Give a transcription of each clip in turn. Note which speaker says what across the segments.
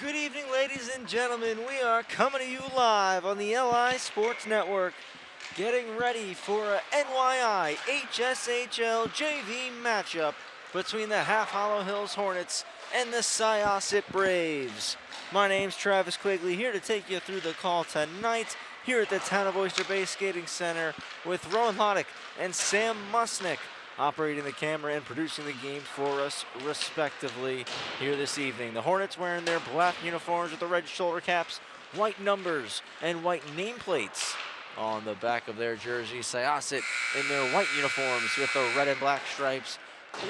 Speaker 1: Good evening, ladies and gentlemen. We are coming to you live on the LI Sports Network, getting ready for a NYIHSHL JV matchup between the Half Hollow Hills Hornets and the Syosset Braves. My name's Travis Quigley, here to take you through the call tonight here at the Town of Oyster Bay Skating Center with Rowan Loddick and Sam Musnick operating the camera and producing the game for us respectively here this evening. The Hornets wearing their black uniforms with the red shoulder caps, white numbers, and white nameplates on the back of their jersey. Syosset in their white uniforms with the red and black stripes,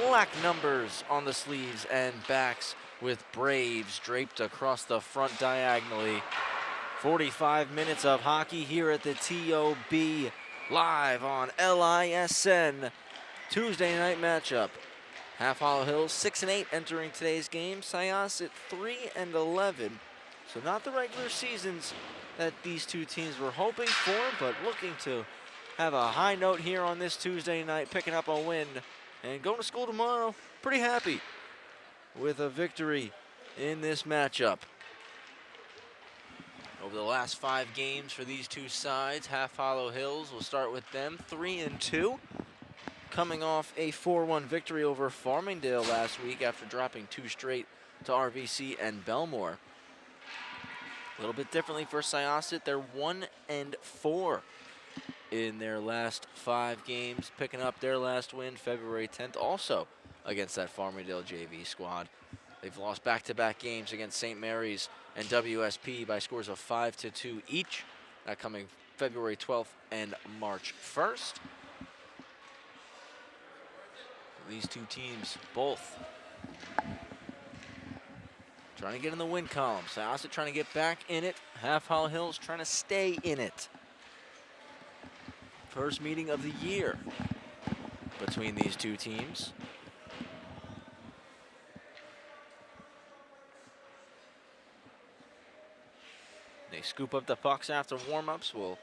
Speaker 1: black numbers on the sleeves and backs with Braves draped across the front diagonally. 45 minutes of hockey here at the TOB, live on LISN. Tuesday night matchup. Half Hollow Hills 6-8 entering today's game. Syosset 3-11. So not the regular seasons that these two teams were hoping for, but looking to have a high note here on this Tuesday night, picking up a win and going to school tomorrow. Pretty happy with a victory in this matchup. Over the last 5 games for these two sides, Half Hollow Hills, we'll start with them, 3-2. Coming off a 4-1 victory over Farmingdale last week after dropping 2 straight to RVC and Belmore. A little bit differently for Syosset, they're 1-4 in their last 5 games, picking up their last win February 10th, also against that Farmingdale JV squad. They've lost back-to-back games against St. Mary's and WSP by scores of 5-2 each, that coming February 12th and March 1st. These two teams both trying to get in the win column. Syosset trying to get back in it. Half Hollow Hills trying to stay in it. First meeting of the year between these two teams. They scoop up the pucks after warm-ups. They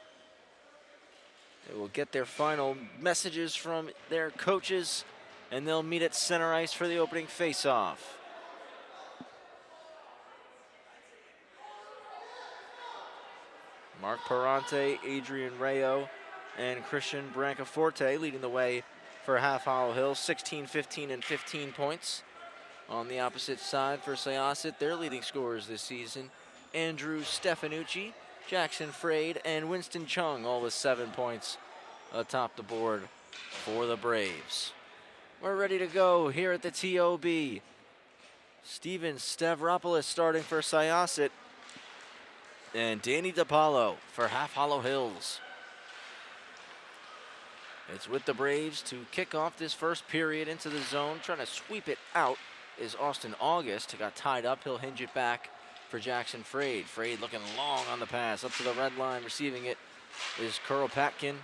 Speaker 1: will get their final messages from their coaches, and they'll meet at center ice for the opening face-off. Mark Parante, Adrian Rayo, and Christian Brancaforte leading the way for Half Hollow Hills, 16, 15, and 15 points. On the opposite side for Syosset, their leading scorers this season, Andrew Stefanucci, Jackson Frade, and Winston Chung, all with 7 points atop the board for the Braves. We're ready to go here at the TOB. Steven Stavropoulos starting for Syosset, and Danny DiPaolo for Half Hollow Hills. It's with the Braves to kick off this first period into the zone. Trying to sweep it out is Austin August. Got tied up. He'll hinge it back for Jackson Frade. Frade looking long on the pass. Up to the red line. Receiving it is Kuropatkin.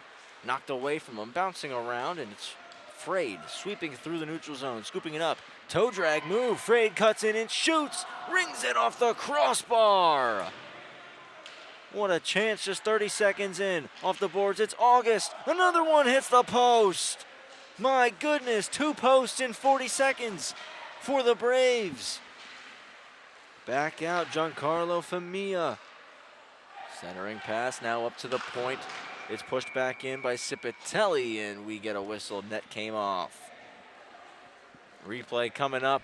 Speaker 1: Knocked away from him. Bouncing around, and it's Frade sweeping through the neutral zone. Scooping it up. Toe drag move. Frade cuts in and shoots. Rings it off the crossbar. What a chance, just 30 seconds in. Off the boards, it's August. Another one hits the post. My goodness, 2 posts in 40 seconds for the Braves. Back out, Giancarlo Famia. Centering pass now up to the point. It's pushed back in by Cipitelli, and we get a whistle. Net came off. Replay coming up.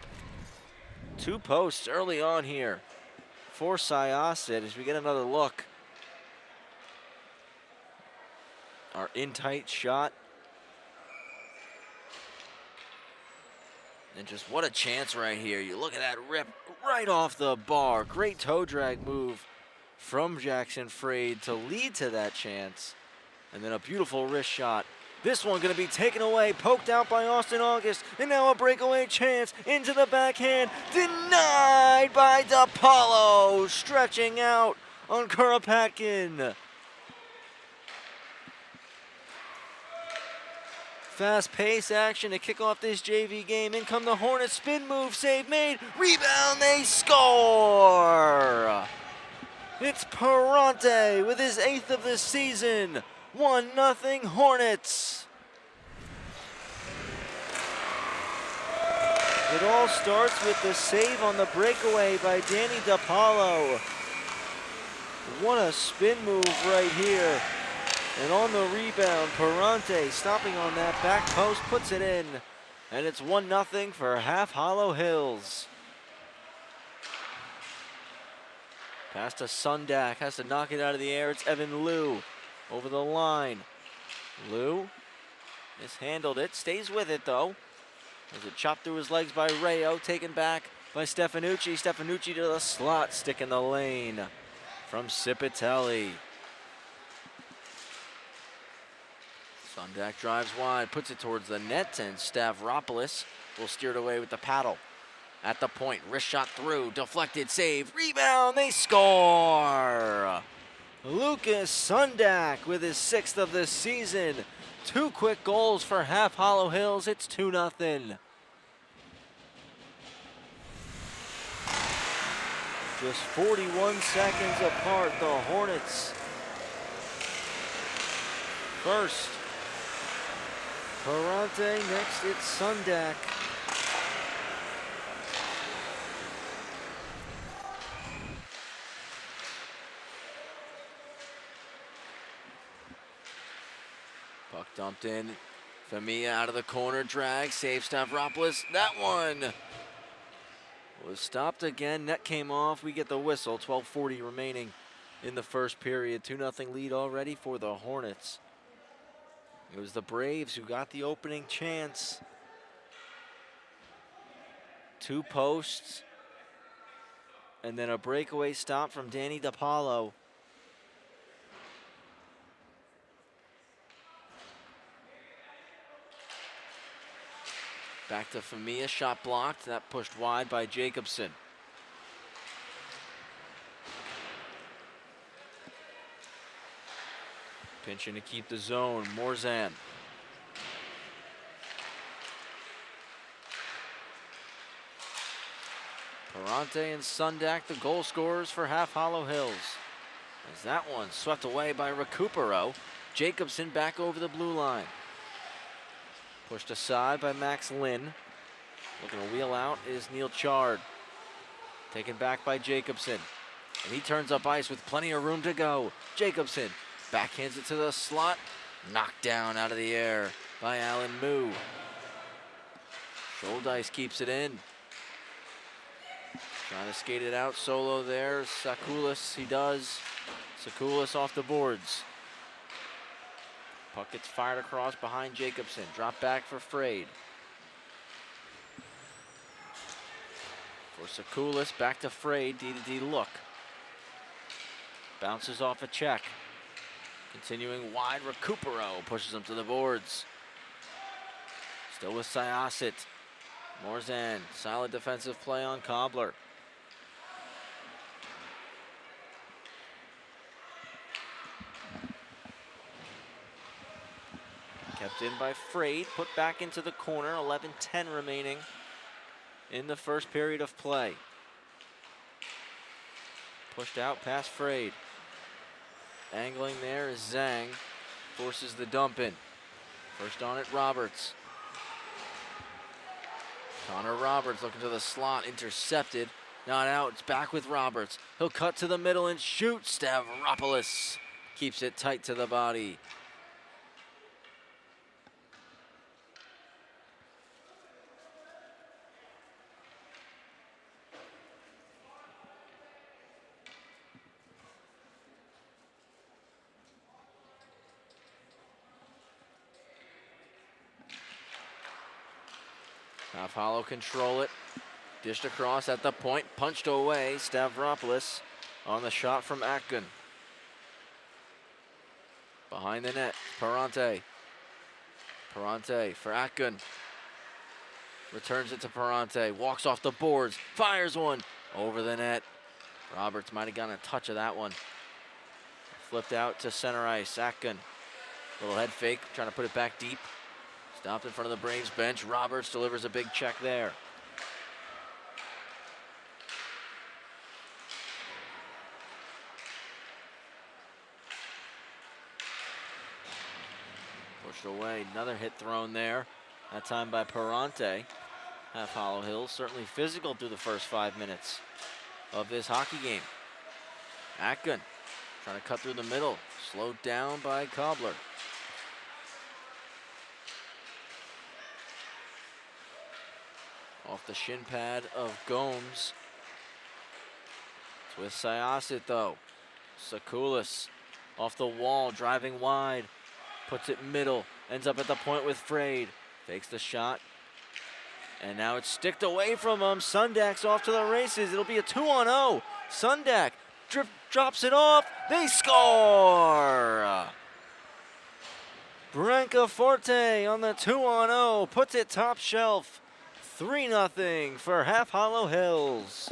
Speaker 1: 2 posts early on here for Syosset as we get another look. Our in-tight shot. And just what a chance right here. You look at that rip right off the bar. Great toe drag move from Jackson Frade to lead to that chance. And then a beautiful wrist shot. This one going to be taken away, poked out by Austin August. And now a breakaway chance into the backhand. Denied by DiPaolo. Stretching out on Kuropatkin. Fast-paced action to kick off this JV game. In come the Hornets, spin move, save made, rebound, they score! It's Parante with his 8th of the season. 1-0 Hornets. It all starts with the save on the breakaway by Danny DiPaolo. What a spin move right here. And on the rebound, Perante stopping on that back post, puts it in. And it's 1-0 for Half Hollow Hills. Pass to Sundak, has to knock it out of the air. It's Evan Liu over the line. Liu mishandled it, stays with it though. As it chopped through his legs by Rayo, taken back by Stefanucci. Stefanucci to the slot, stick in the lane from Cipitelli. Sundak drives wide, puts it towards the net, and Stavropoulos will steer it away with the paddle. At the point, wrist shot through, deflected, save, rebound, they score! Lucas Sundak with his 6th of the season. 2 quick goals for Half Hollow Hills, it's 2-0. Just 41 seconds apart, the Hornets first. Perante next, it's Sundak. Puck dumped in. Femia out of the corner, drag, save Stavropoulos. That one was stopped again. Net came off. We get the whistle. 12:40 remaining in the first period. 2-0 lead already for the Hornets. It was the Braves who got the opening chance. 2 posts. And then a breakaway stop from Danny DiPaolo. Back to Femia, shot blocked. That pushed wide by Jacobson. Pinching to keep the zone, Morzan. Perante and Sundak, the goal scorers for Half Hollow Hills. As that one swept away by Recupero. Jacobson back over the blue line. Pushed aside by Max Lynn. Looking to wheel out is Neil Chard. Taken back by Jacobson. And he turns up ice with plenty of room to go. Jacobson backhands it to the slot. Knocked down out of the air by Alan Moo. Scholdice keeps it in. Trying to skate it out solo there. Sakulis, he does. Sakulis off the boards. Puck gets fired across behind Jacobson. Drop back for Frade. For Sakulis, back to Frade. D-to-D look. Bounces off a check. Continuing wide, Recupero pushes him to the boards. Still with Syosset. Morzan, solid defensive play on Cobbler. Kept in by Frade, put back into the corner, 11:10 remaining in the first period of play. Pushed out past Frade. Angling there is Zhang, forces the dump in. First on it, Roberts. Connor Roberts looking to the slot, intercepted, not out, it's back with Roberts. He'll cut to the middle and shoot. Stavropoulos keeps it tight to the body. Half Hollow control it. Dished across at the point. Punched away. Stavropoulos on the shot from Atkin. Behind the net. Perante. Perante for Atkin. Returns it to Perante. Walks off the boards. Fires one over the net. Roberts might have gotten a touch of that one. Flipped out to center ice. Atkin. Little head fake. Trying to put it back deep. Stopped in front of the Braves bench. Roberts delivers a big check there. Pushed away. Another hit thrown there. That time by Perante. Half Hollow Hills certainly physical through the first 5 minutes of this hockey game. Atkin trying to cut through the middle, slowed down by Cobbler. Off the shin pad of Gomes. It's with Syosset though. Sakulis off the wall, driving wide, puts it middle, ends up at the point with Frade. Takes the shot, and now it's sticked away from him. Sundak's off to the races. It'll be a 2-on-0. Sundak drops it off. They score! Brancaforte on the 2-on-0 puts it top shelf. 3-0 for Half Hollow Hills.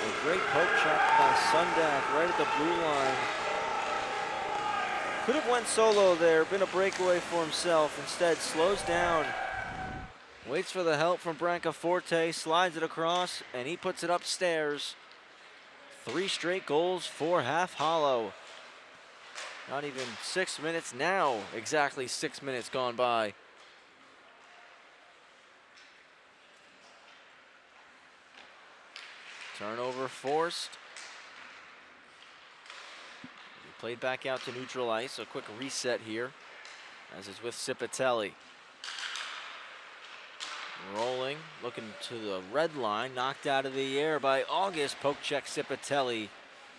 Speaker 1: A great poke shot by Sundak right at the blue line. Could have went solo there, been a breakaway for himself. Instead, slows down, waits for the help from Brancaforte, slides it across, and he puts it upstairs. 3 straight goals for Half Hollow. Not even 6 minutes now, exactly 6 minutes gone by. Turnover forced. He played back out to neutral ice, so a quick reset here, as is with Cipatelli. Rolling, looking to the red line, knocked out of the air by August. Poke check Cipatelli,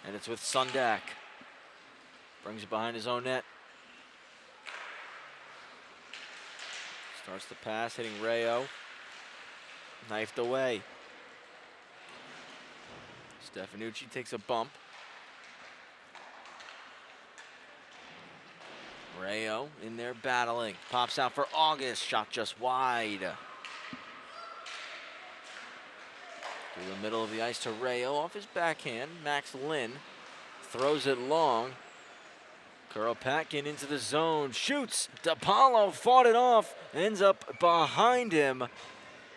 Speaker 1: and it's with Sundak. Brings it behind his own net. Starts the pass, hitting Rayo. Knifed away. Stefanucci takes a bump. Rayo in there battling. Pops out for August. Shot just wide. Through the middle of the ice to Rayo. Off his backhand. Max Lynn throws it long. Kuropatkin into the zone. Shoots. DePaulo fought it off. Ends up behind him.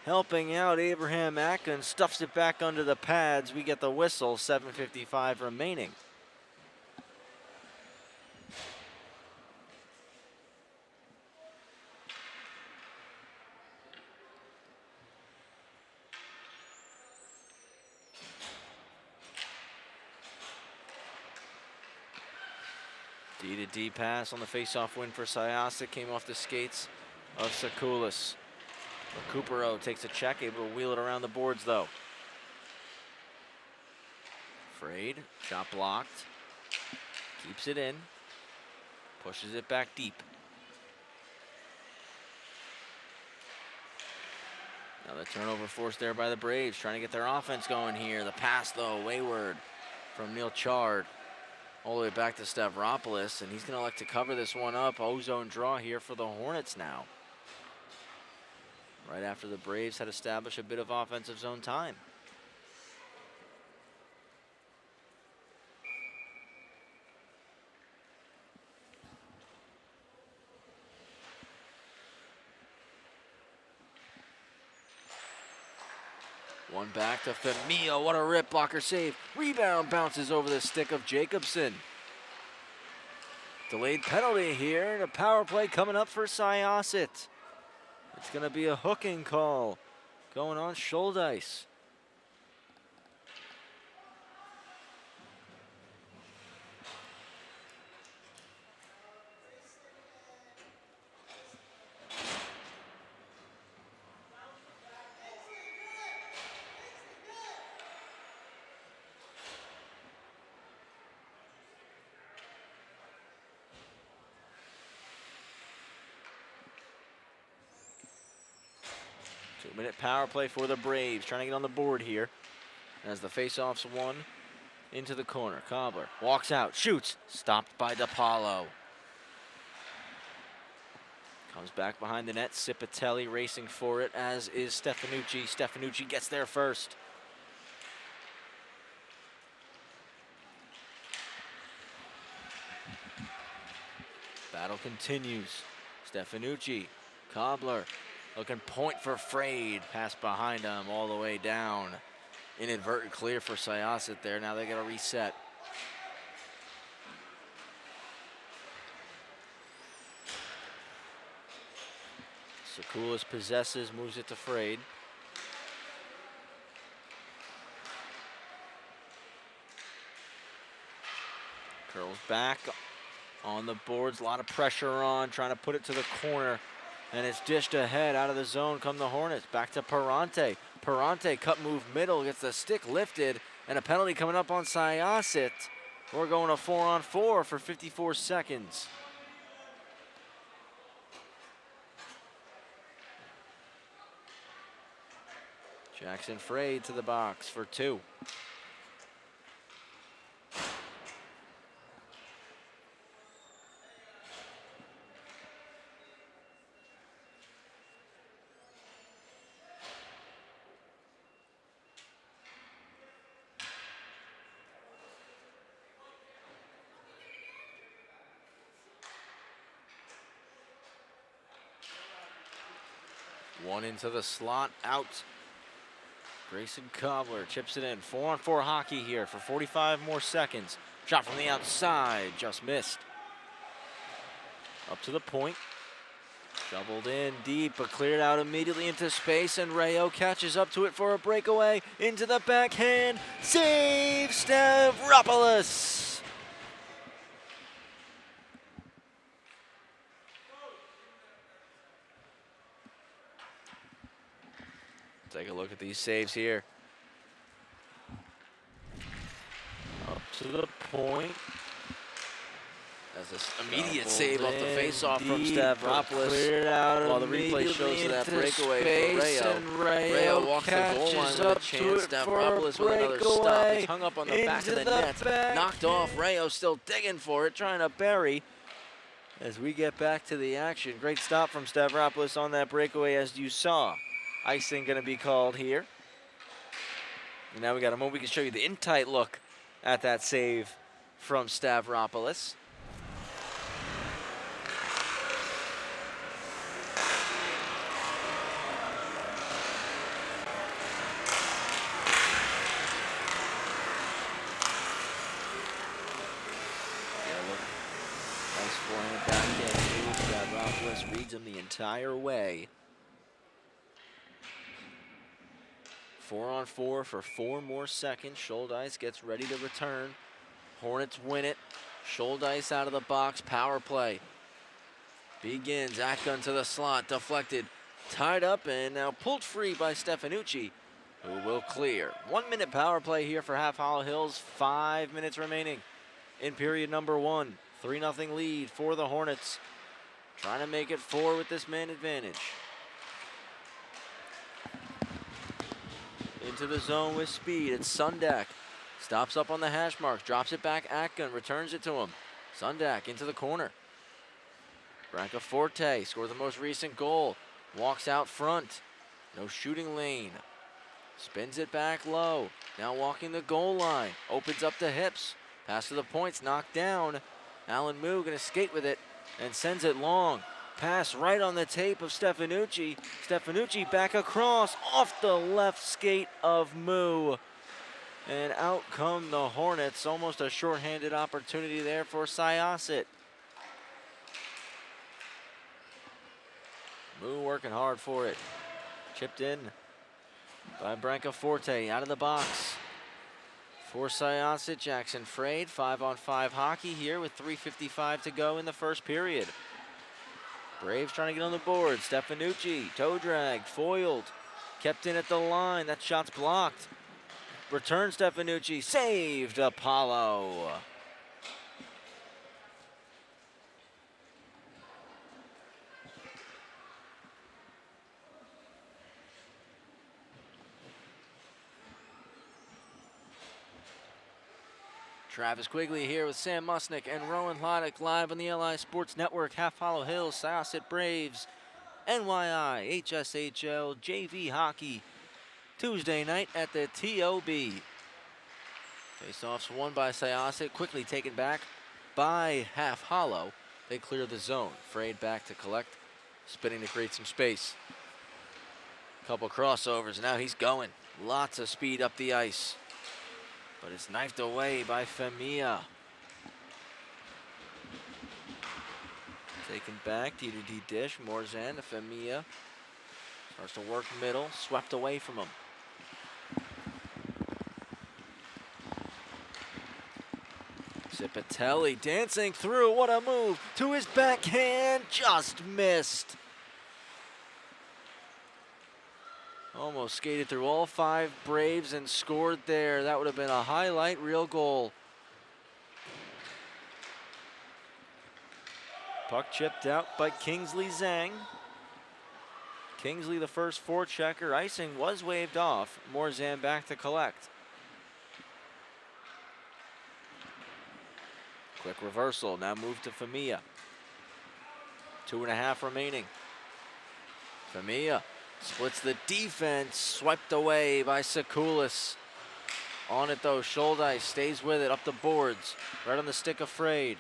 Speaker 1: Helping out Abraham Atkin. Stuffs it back under the pads. We get the whistle. 7:55 remaining. D-to-D pass on the face-off win for Syosset. Came off the skates of Sakulis. Recupero takes a check, able to wheel it around the boards though. Frade, shot blocked. Keeps it in. Pushes it back deep. Now the turnover forced there by the Braves, trying to get their offense going here. The pass though, wayward from Neil Chard. All the way back to Stavropoulos, and he's going to elect to cover this one up. O-zone draw here for the Hornets now. Right after the Braves had established a bit of offensive zone time. One back to Femio. What a rip blocker save. Rebound bounces over the stick of Jacobson. Delayed penalty here, and a power play coming up for Syosset. It's going to be a hooking call going on Schuldice. Two-minute power play for the Braves, trying to get on the board here. As the face-off's won into the corner. Cobbler walks out, shoots, stopped by DePaulo. Comes back behind the net, Cipatelli racing for it, as is Stefanucci. Stefanucci gets there first. Battle continues. Stefanucci, Cobbler, looking point for Frade. Pass behind him all the way down. Inadvertent clear for Syosset there. Now they got to reset. Sekulis possesses, moves it to Frade. Curls back on the boards, a lot of pressure on, trying to put it to the corner. And it's dished ahead, out of the zone come the Hornets. Back to Perante. Perante cut move middle, gets the stick lifted, and a penalty coming up on Syosset. We're going to 4-on-4 for 54 seconds. Jackson Frade to the box for 2. One into the slot, out. Grayson Cobbler chips it in. 4-on-4 hockey here for 45 more seconds. Shot from the outside, just missed. Up to the point. Shoveled in deep, but cleared out immediately into space, and Rayo catches up to it for a breakaway. Into the backhand, save Stavropoulos! Take a look at these saves here. Up to the point. That's an immediate save off the face-off from Stavropoulos.
Speaker 2: Cleared out
Speaker 1: while the replay shows that breakaway for Rayo.
Speaker 2: Rayo
Speaker 1: walks the goal line with a chance. Stavropoulos with another stop. It's hung up on the back of the net. Knocked off. Rayo still digging for it, trying to bury. As we get back to the action. Great stop from Stavropoulos on that breakaway, as you saw. Icing going to be called here. And now we got a moment we can show you the in-tight look at that save from Stavropoulos. Nice forehand backhand move. Stavropoulos reads him the entire way. 4-on-4 for 4 more seconds. Scholdice gets ready to return. Hornets win it. Scholdice out of the box. Power play begins. Atgun to the slot. Deflected. Tied up and now pulled free by Stefanucci, who will clear. 1 minute power play here for Half Hollow Hills. 5 minutes remaining in period number 1. 3-0 lead for the Hornets. Trying to make it 4 with this man advantage. Into the zone with speed. It's Sundak. Stops up on the hash marks. Drops it back. Atgun returns it to him. Sundak into the corner. Brancaforte scored the most recent goal. Walks out front. No shooting lane. Spins it back low. Now walking the goal line. Opens up the hips. Pass to the points. Knocked down. Alan Moo going to skate with it and sends it long. Pass right on the tape of Stefanucci. Stefanucci back across off the left skate of Moo. And out come the Hornets. Almost a shorthanded opportunity there for Syosset. Moo working hard for it. Chipped in by Brancaforte out of the box. For Syosset, Jackson Frade. 5-on-5 hockey here with 3:55 to go in the first period. Braves trying to get on the board. Stefanucci, toe dragged, foiled, kept in at the line. That shot's blocked. Return Stefanucci, saved Apollo. Travis Quigley here with Sam Musnick and Rowan Loddick live on the LI Sports Network. Half Hollow Hills, Syosset Braves, NYIHSHL JV Hockey. Tuesday night at the TOB. Face-offs won by Syosset, quickly taken back by Half Hollow. They clear the zone. Frade back to collect, spinning to create some space. Couple crossovers, now he's going. Lots of speed up the ice. But it's knifed away by Femia. Taken back, D-to-D dish, Morzan to Femia. Starts to work middle, swept away from him. Cipatelli dancing through, what a move, to his backhand, just missed. Almost skated through all 5 Braves and scored there. That would have been a highlight reel goal. Puck chipped out by Kingsley Zhang. Kingsley the first forechecker. Icing was waved off. Morzan back to collect. Quick reversal, now move to Femia. 2.5 remaining. Femia splits the defense, swept away by Sekulis. On it though, Scholdeis stays with it, up the boards, right on the stick of Frade.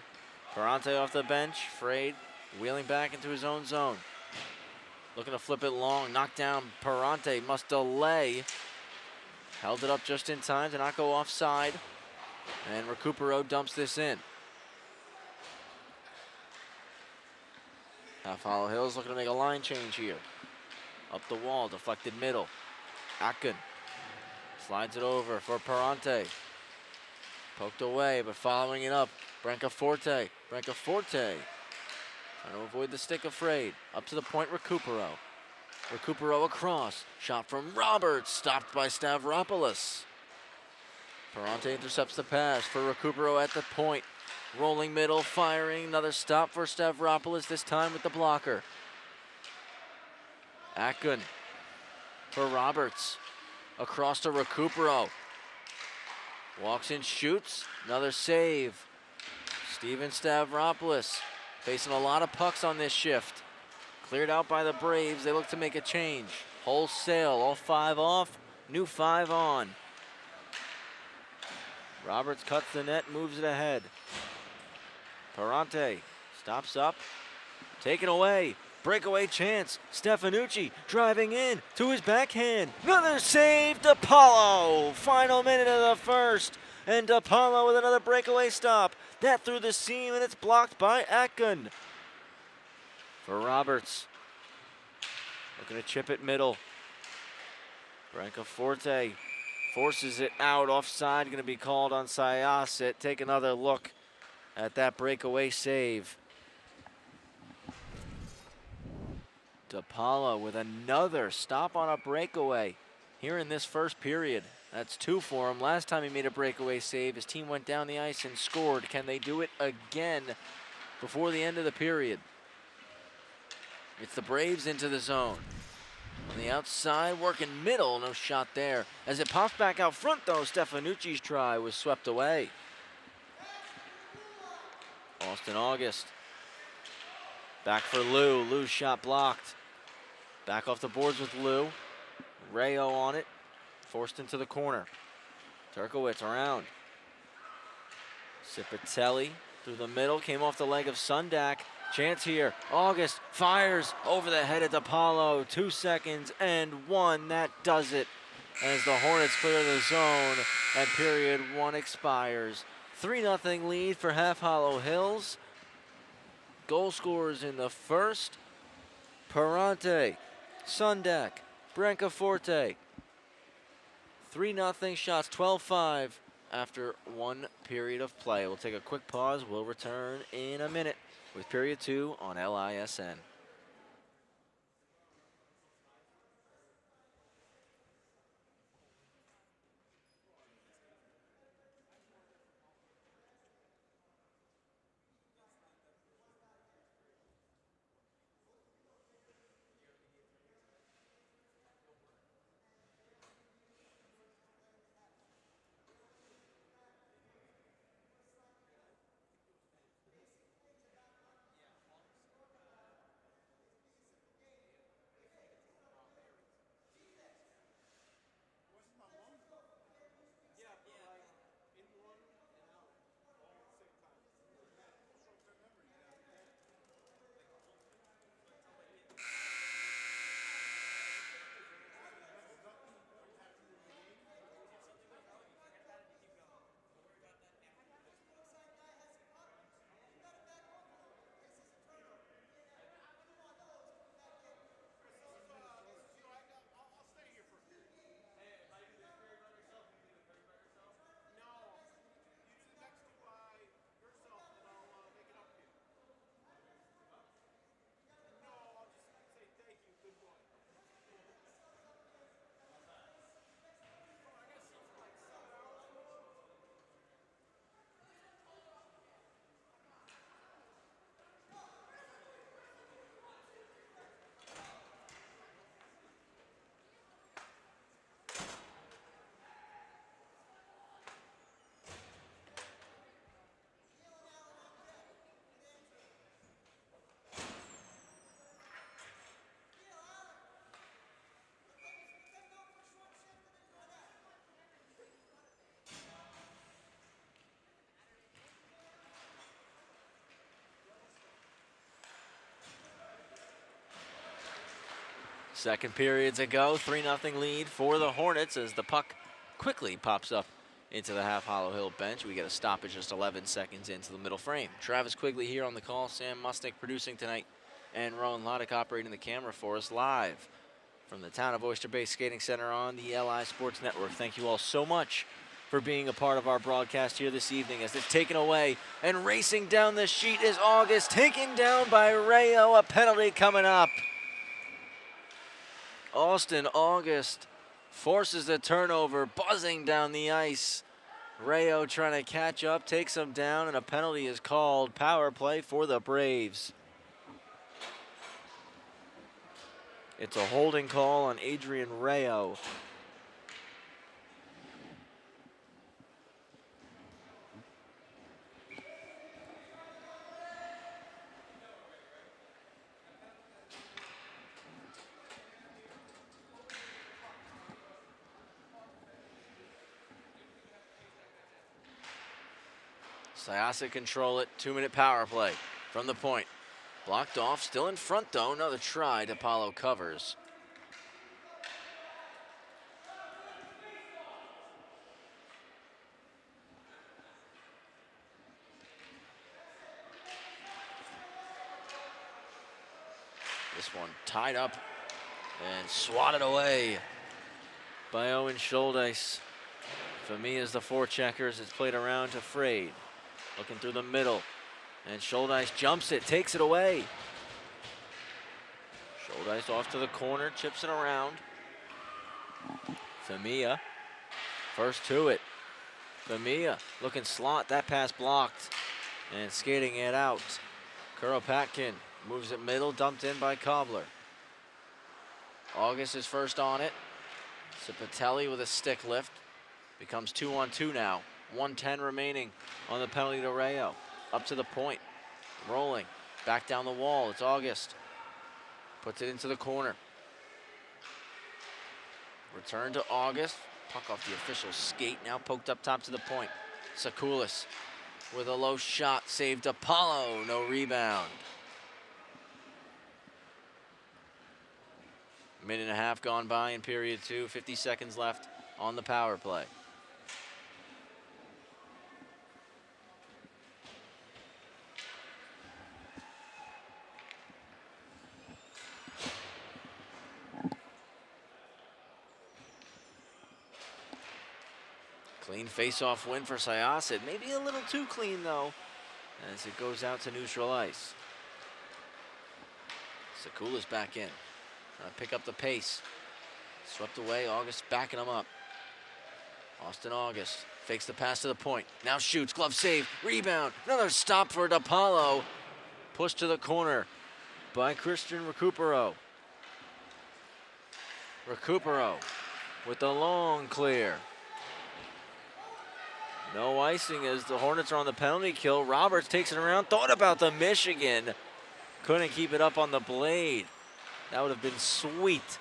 Speaker 1: Parente off the bench, Frade wheeling back into his own zone. Looking to flip it long, knocked down Parente, must delay. Held it up just in time to not go offside. And Recupero dumps this in. Half Hollow Hills looking to make a line change here. Up the wall, deflected middle. Atkun slides it over for Parente. Poked away, but following it up, Brancaforte. Brancaforte trying to avoid the stick of Frade. Up to the point, Recupero. Recupero across. Shot from Roberts, stopped by Stavropoulos. Parente intercepts the pass for Recupero at the point. Rolling middle, firing, another stop for Stavropoulos, this time with the blocker. Atkun for Roberts. Across to Recupero. Walks in, shoots, another save. Steven Stavropoulos facing a lot of pucks on this shift. Cleared out by the Braves, they look to make a change. Wholesale, all 5 off, new 5 on. Roberts cuts the net, moves it ahead. Parente stops up, taken away, breakaway chance. Stefanucci driving in to his backhand. Another save, DePaulo. Final minute of the first, and DePaulo with another breakaway stop. That through the seam, and it's blocked by Atkun. For Roberts, looking to chip it middle. Brancaforte forces it out, offside, going to be called on Syosset. Take another look at that breakaway save. DePaulo with another stop on a breakaway here in this first period. That's 2 for him. Last time he made a breakaway save, his team went down the ice and scored. Can they do it again before the end of the period? It's the Braves into the zone. On the outside, working middle, no shot there. As it pops back out front though, Stefanucci's try was swept away. Austin August. Back for Lou. Lou's shot blocked. Back off the boards with Lou. Rayo on it. Forced into the corner. Turkowitz around. Cipatelli through the middle. Came off the leg of Sundak. Chance here. August fires over the head of DePaulo. 2 seconds and 1. That does it as the Hornets clear the zone and period 1 expires. 3-0 lead for Half Hollow Hills. Goal scorers in the first: Parente, Sundak, Brancaforte. 3-0 shots, 12-5 after 1 period of play. We'll take a quick pause. We'll return in a minute with period 2 on LISN. Second period's a go, 3-0 lead for the Hornets as the puck quickly pops up into the half Hollow Hill bench. We get a stoppage just 11 seconds into the middle frame. Travis Quigley here on the call, Sam Musnick producing tonight, and Rowan Loddick operating the camera for us live from the Town of Oyster Bay Skating Center on the LI Sports Network. Thank you all so much for being a part of our broadcast here this evening as it's taken away, and racing down the sheet is August, taken down by Rayo. A penalty coming up. Austin August forces the turnover, buzzing down the ice. Rayo trying to catch up, takes him down, and a penalty is called. Power play for the Braves. It's a holding call on Adrian Rayo. Syosset control it, 2-minute power play from the point. Blocked off, still in front though, another try. DePaulo covers. This one tied up and swatted away by Owen Scholdice. Famia's the forecheckers. It's played around to Frade. Looking through the middle, and Scholdice jumps it, takes it away. Scholdice off to the corner, chips it around. Famia, first to it. Famia looking slot, that pass blocked, and skating it out. Kuropatkin moves it middle, dumped in by Cobbler. August is first on it. Cipatelli with a stick lift. Becomes 2-on-2 now. 1:10 remaining on the penalty to Rayo. Up to the point, rolling, back down the wall. It's August. Puts it into the corner. Return to August. Puck off the official skate, now poked up top to the point. Sakulis with a low shot, saved Apollo, no rebound. Minute and a half gone by in period 2, 50 seconds left on the power play. Clean face-off win for Syosset. Maybe a little too clean, though, as it goes out to neutral ice. Sakulis back in. Trying to pick up the pace. Swept away, August backing him up. Austin August fakes the pass to the point. Now shoots, glove save, rebound. Another stop for DePaulo. Pushed to the corner by Christian Recupero. Recupero with the long clear. No icing as the Hornets are on the penalty kill. Roberts takes it around, thought about the Michigan. Couldn't keep it up on the blade. That would have been sweet.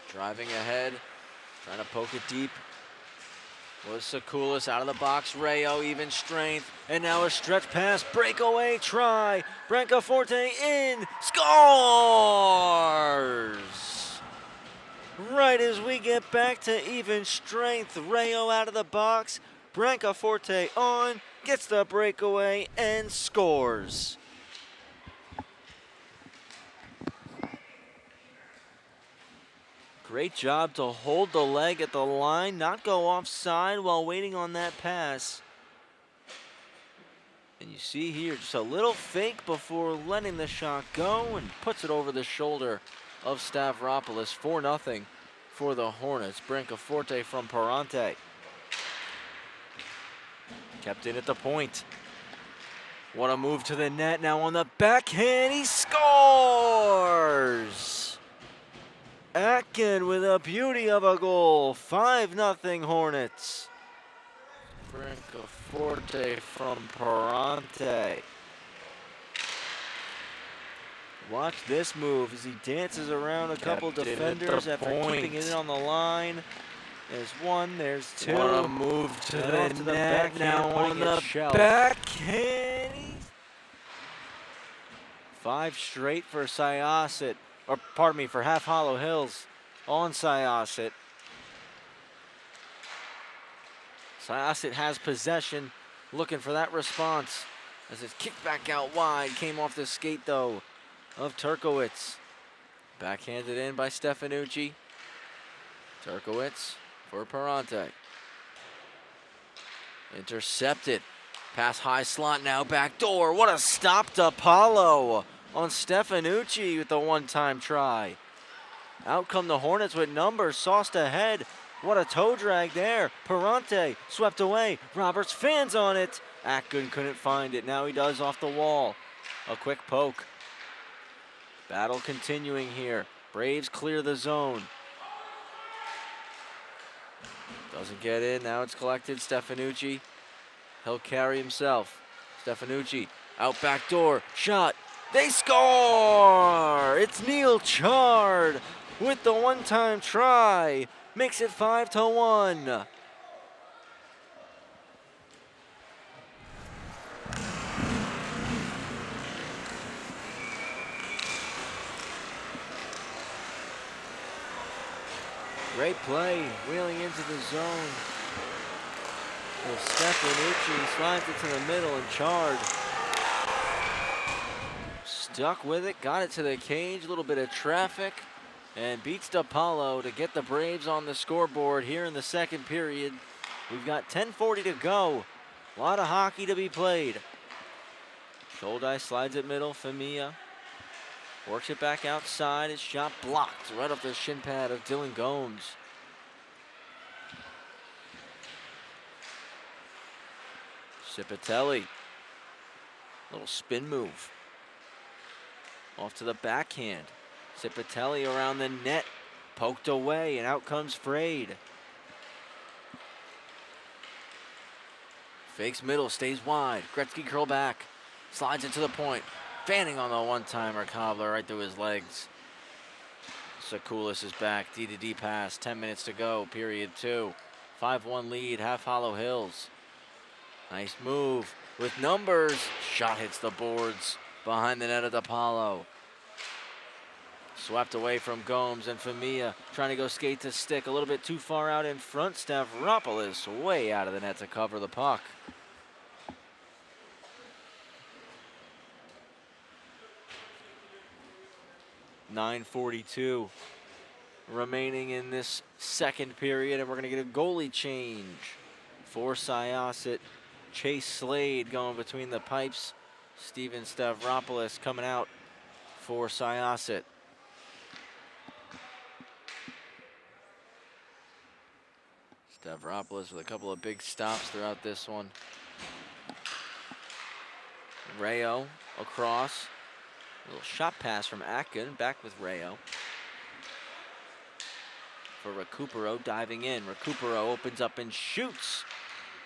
Speaker 1: Driving ahead, trying to poke it deep. Was Sakulis out of the box. Rayo even strength, and now a stretch pass, breakaway try. Brancaforte in, scores! Right as we get back to even strength, Rayo out of the box. Brancaforte on, gets the breakaway and scores. Great job to hold the leg at the line, not go offside while waiting on that pass. And you see here just a little fake before letting the shot go, and puts it over the shoulder of Stavropoulos. 4-0 for the Hornets. Brancaforte from Parante. Kept in at the point. What a move to the net. Now on the backhand, he scores! Atkin with a beauty of a goal. 5-0 Hornets. Brancaforte from Parante. Watch this move as he dances around a couple defenders after keeping it on the line. There's one, there's two.
Speaker 2: What a move to the net. Now on the
Speaker 1: backhand, he 5 straight for Syosset, or pardon me, for Half Hollow Hills on Syosset. Syosset has possession, looking for that response as it's kicked back out wide. Came off the skate, though, of Turkowitz. Backhanded in by Stefanucci. Turkowitz for Parente. Intercepted. Pass high slot now, back door. What a stop to Paulo on Stefanucci with the one-time try. Out come the Hornets with numbers, sauced ahead. What a toe drag there. Parente swept away. Roberts fans on it. Atkin couldn't find it. Now he does off the wall. A quick poke. Battle continuing here. Braves clear the zone. Doesn't get in. Now it's collected. Stefanucci. He'll carry himself. Stefanucci out back door. Shot. They score! It's Neil Chard with the one-time try. Makes it 5-1. Great play, wheeling into the zone. Well, Stefanucci slides it to the middle and Chard stuck with it, got it to the cage, a little bit of traffic, and beats DePaulo to get the Braves on the scoreboard here in the second period. We've got 10:40 to go. A lot of hockey to be played. Shoulder slides it middle, Femia works it back outside. His shot blocked right off the shin pad of Dylan Gomes. Cipitelli, little spin move. Off to the backhand. Cipitelli around the net, poked away, and out comes Frade. Fakes middle, stays wide. Gretzky curl back, slides it to the point. Fanning on the one-timer, Cobbler right through his legs. Sakulis is back, D-to-D pass, 10 minutes to go, period 2. 5-1 lead, Half Hollow Hills. Nice move with numbers. Shot hits the boards behind the net of DePaulo. Swept away from Gomes and Femia trying to go skate to stick. A little bit too far out in front. Stavropoulos way out of the net to cover the puck. .9:42 remaining in this second period, and we're going to get a goalie change for Syosset. Chase Slade going between the pipes. Steven Stavropoulos coming out for Syosset. Stavropoulos with a couple of big stops throughout this one. Rayo across. A little shot pass from Atkin, back with Rayo. For Recupero diving in. Recupero opens up and shoots.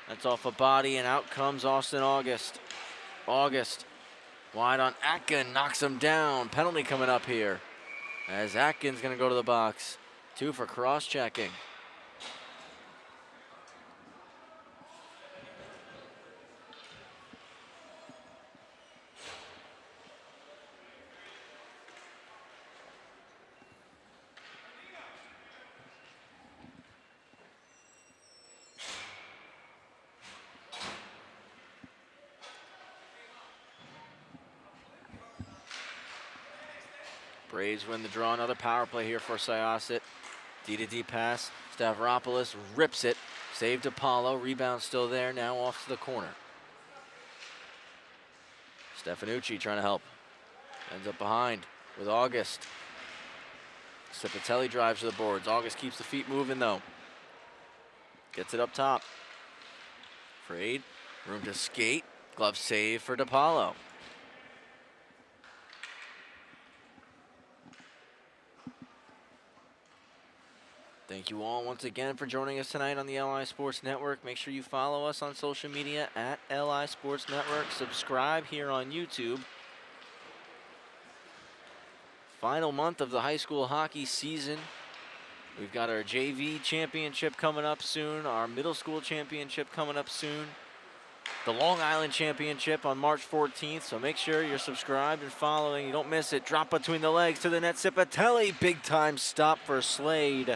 Speaker 1: That's off a body, and out comes Austin August. August wide on Atkin, knocks him down. Penalty coming up here as Atkin's going to go to the box. 2 for cross-checking. Braves win the draw. Another power play here for Syosset. D-to-D pass. Stavropoulos rips it. Saved Apollo. Rebound still there. Now off to the corner. Stefanucci trying to help. Ends up behind with August. Cipitelli drives to the boards. August keeps the feet moving though. Gets it up top. Frade. Room to skate. Glove save for DePaulo. Thank you all once again for joining us tonight on the LI Sports Network. Make sure you follow us on social media at LI Sports Network. Subscribe here on YouTube. Final month of the high school hockey season. We've got our JV championship coming up soon, our middle school championship coming up soon. the Long Island Championship on March 14th, so make sure you're subscribed and following. You don't miss it. Drop between the legs to the net. Cipatelli, big time stop for Slade.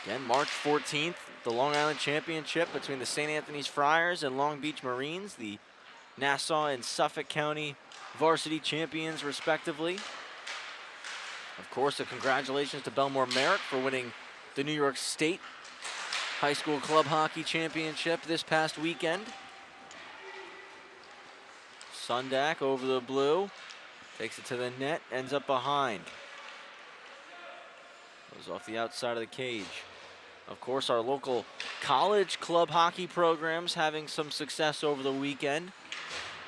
Speaker 1: Again, March 14th, the Long Island Championship between the St. Anthony's Friars and Long Beach Marines, the Nassau and Suffolk County varsity champions, respectively. Of course, a congratulations to Belmore Merritt for winning the New York State High School Club Hockey Championship this past weekend. Sundak over the blue, takes it to the net, ends up behind. Goes off the outside of the cage. Of course, our local college club hockey programs having some success over the weekend.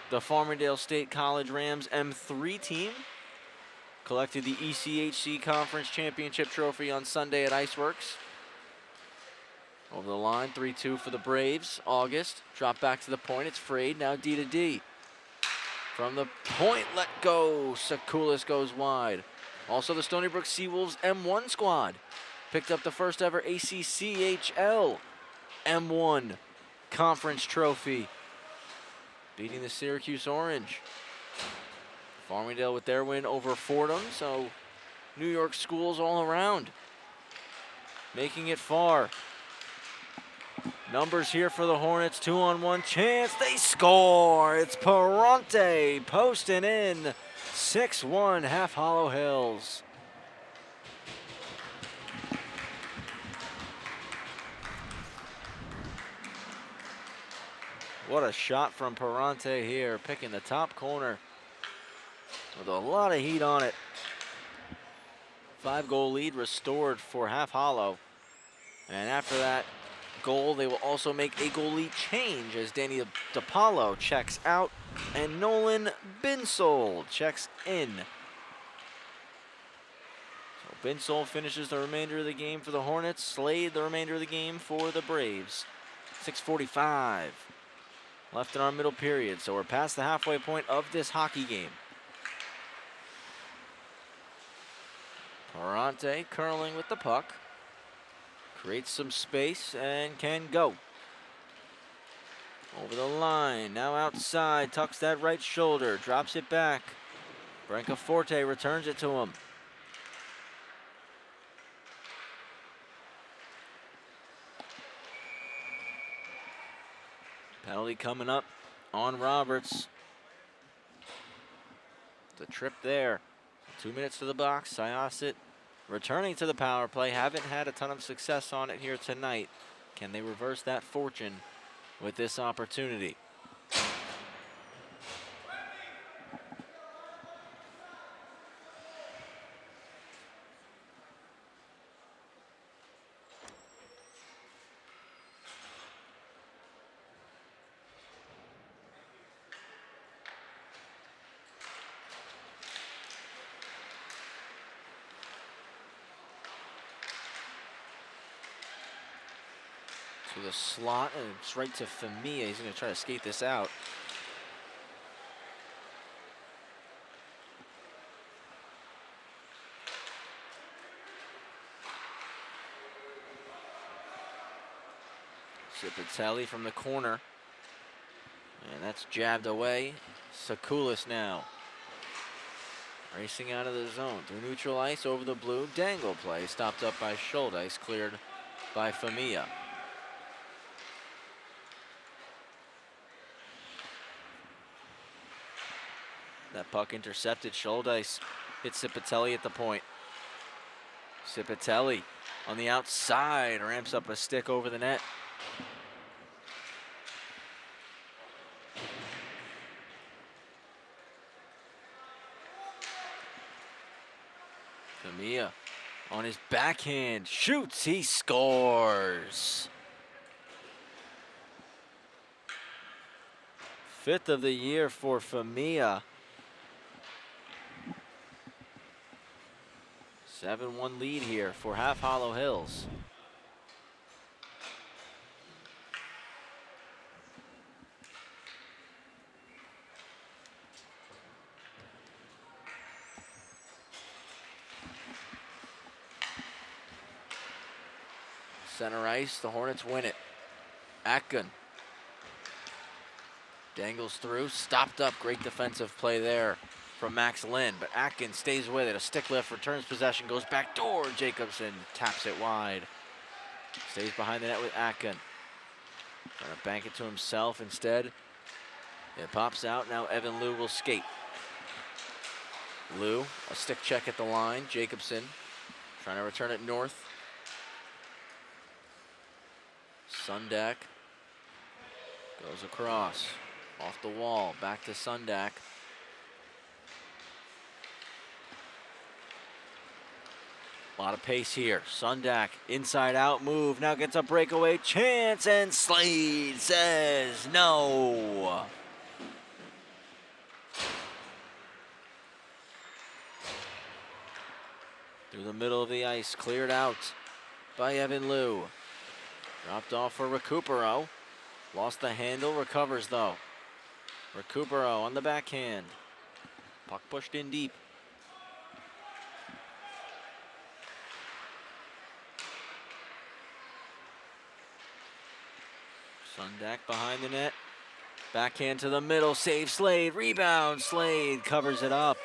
Speaker 1: The Farmingdale State College Rams M3 team collected the ECHC Conference Championship trophy on Sunday at Iceworks. Over the line, 3-2 for the Braves. August, drop back to the point. It's frayed, now D to D. From the point, let go. Sakulis goes wide. Also, the Stony Brook Seawolves M1 squad picked up the first ever ACCHL M1 conference trophy, beating the Syracuse Orange. Farmingdale with their win over Fordham, so New York schools all around making it far. Numbers here for the Hornets, 2-on-1 chance, they score! It's Parente posting in, 6-1 Half Hollow Hills. What a shot from Parente here, picking the top corner with a lot of heat on it. 5-goal lead restored for Half Hollow. And after that goal, they will also make a goalie change as Danny DePaulo checks out and Nolan Binsol checks in. So Binsol finishes the remainder of the game for the Hornets. Slade the remainder of the game for the Braves. 6:45 left in our middle period, so we're past the halfway point of this hockey game. Parente curling with the puck. Creates some space and can go. Over the line, now outside, tucks that right shoulder, drops it back. Brancaforte returns it to him. Penalty coming up on Roberts. The trip there. 2 minutes to the box. Syosset returning to the power play. Haven't had a ton of success on it here tonight. Can they reverse that fortune with this opportunity? To the slot, and it's right to Femia. He's going to try to skate this out. Cipatelli from the corner. And that's jabbed away. Sakulis now. Racing out of the zone. Through neutral ice, over the blue. Dangle play. Stopped up by Schuldice. Cleared by Femia. That puck intercepted. Schuldice hits Cipatelli at the point. Cipatelli on the outside ramps up a stick over the net. Femia on his backhand shoots, he scores. 5th of the year for Femia. 7-1 lead here for Half Hollow Hills. Center ice, the Hornets win it. Atkin dangles through, stopped up. Great defensive play there from Max Lynn, but Atkin stays with it. A stick lift, returns possession, goes back door. Jacobson taps it wide. Stays behind the net with Atkin. Trying to bank it to himself instead. It pops out. Now Evan Liu will skate. Liu, a stick check at the line. Jacobson trying to return it north. Sundak goes across, off the wall, back to Sundak. A lot of pace here. Sundak, inside out move, now gets a breakaway chance, and Slade says no. Through the middle of the ice, cleared out by Evan Liu. Dropped off for Recupero. Lost the handle, recovers though. Recupero on the backhand. Puck pushed in deep. Sundak behind the net. Backhand to the middle, save Slade, rebound, Slade covers it up.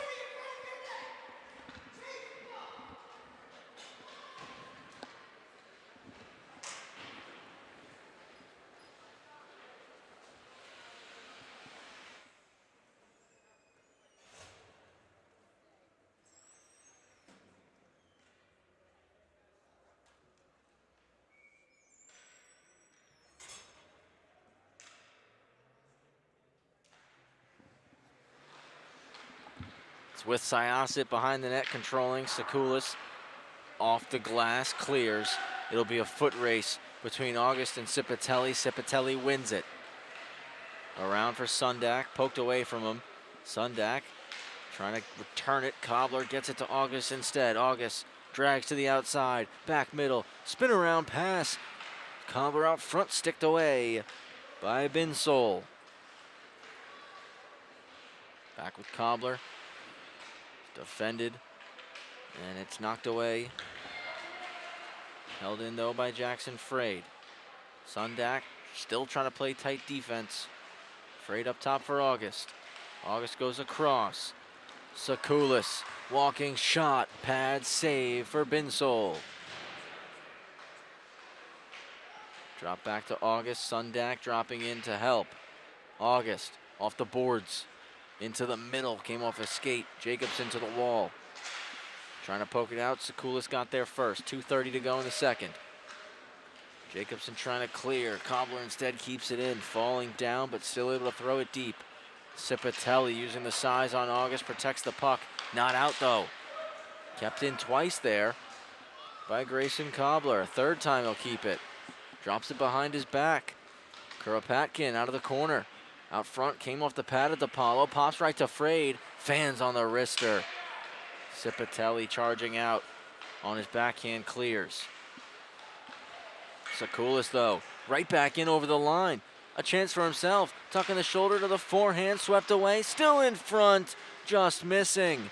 Speaker 1: With Syosset behind the net, controlling. Sakulis off the glass, clears. It'll be a foot race between August and Cipitelli. Cipitelli wins it. Around for Sundak, poked away from him. Sundak trying to return it. Cobbler gets it to August instead. August drags to the outside, back middle, spin around pass. Cobbler out front, sticked away by Binsol. Back with Cobbler. Defended, and it's knocked away. Held in though by Jackson Frade. Sundak still trying to play tight defense. Frade up top for August. August goes across. Sakulis, walking shot, pad save for Binsol. Drop back to August. Sundak dropping in to help. August off the boards. Into the middle, came off a skate. Jacobson to the wall. Trying to poke it out. Sakulis got there first. 2:30 to go in the second. Jacobson trying to clear. Cobbler instead keeps it in. Falling down, but still able to throw it deep. Cipitelli using the size on August. Protects the puck. Not out though. Kept in twice there by Grayson Cobbler. A third time he'll keep it. Drops it behind his back. Kuropatkin out of the corner. Out front, came off the pad at DePaulo, pops right to Frade, fans on the wrister. Cipitelli charging out on his backhand, clears. Sakulis though, right back in over the line. A chance for himself, tucking the shoulder to the forehand, swept away, still in front, just missing.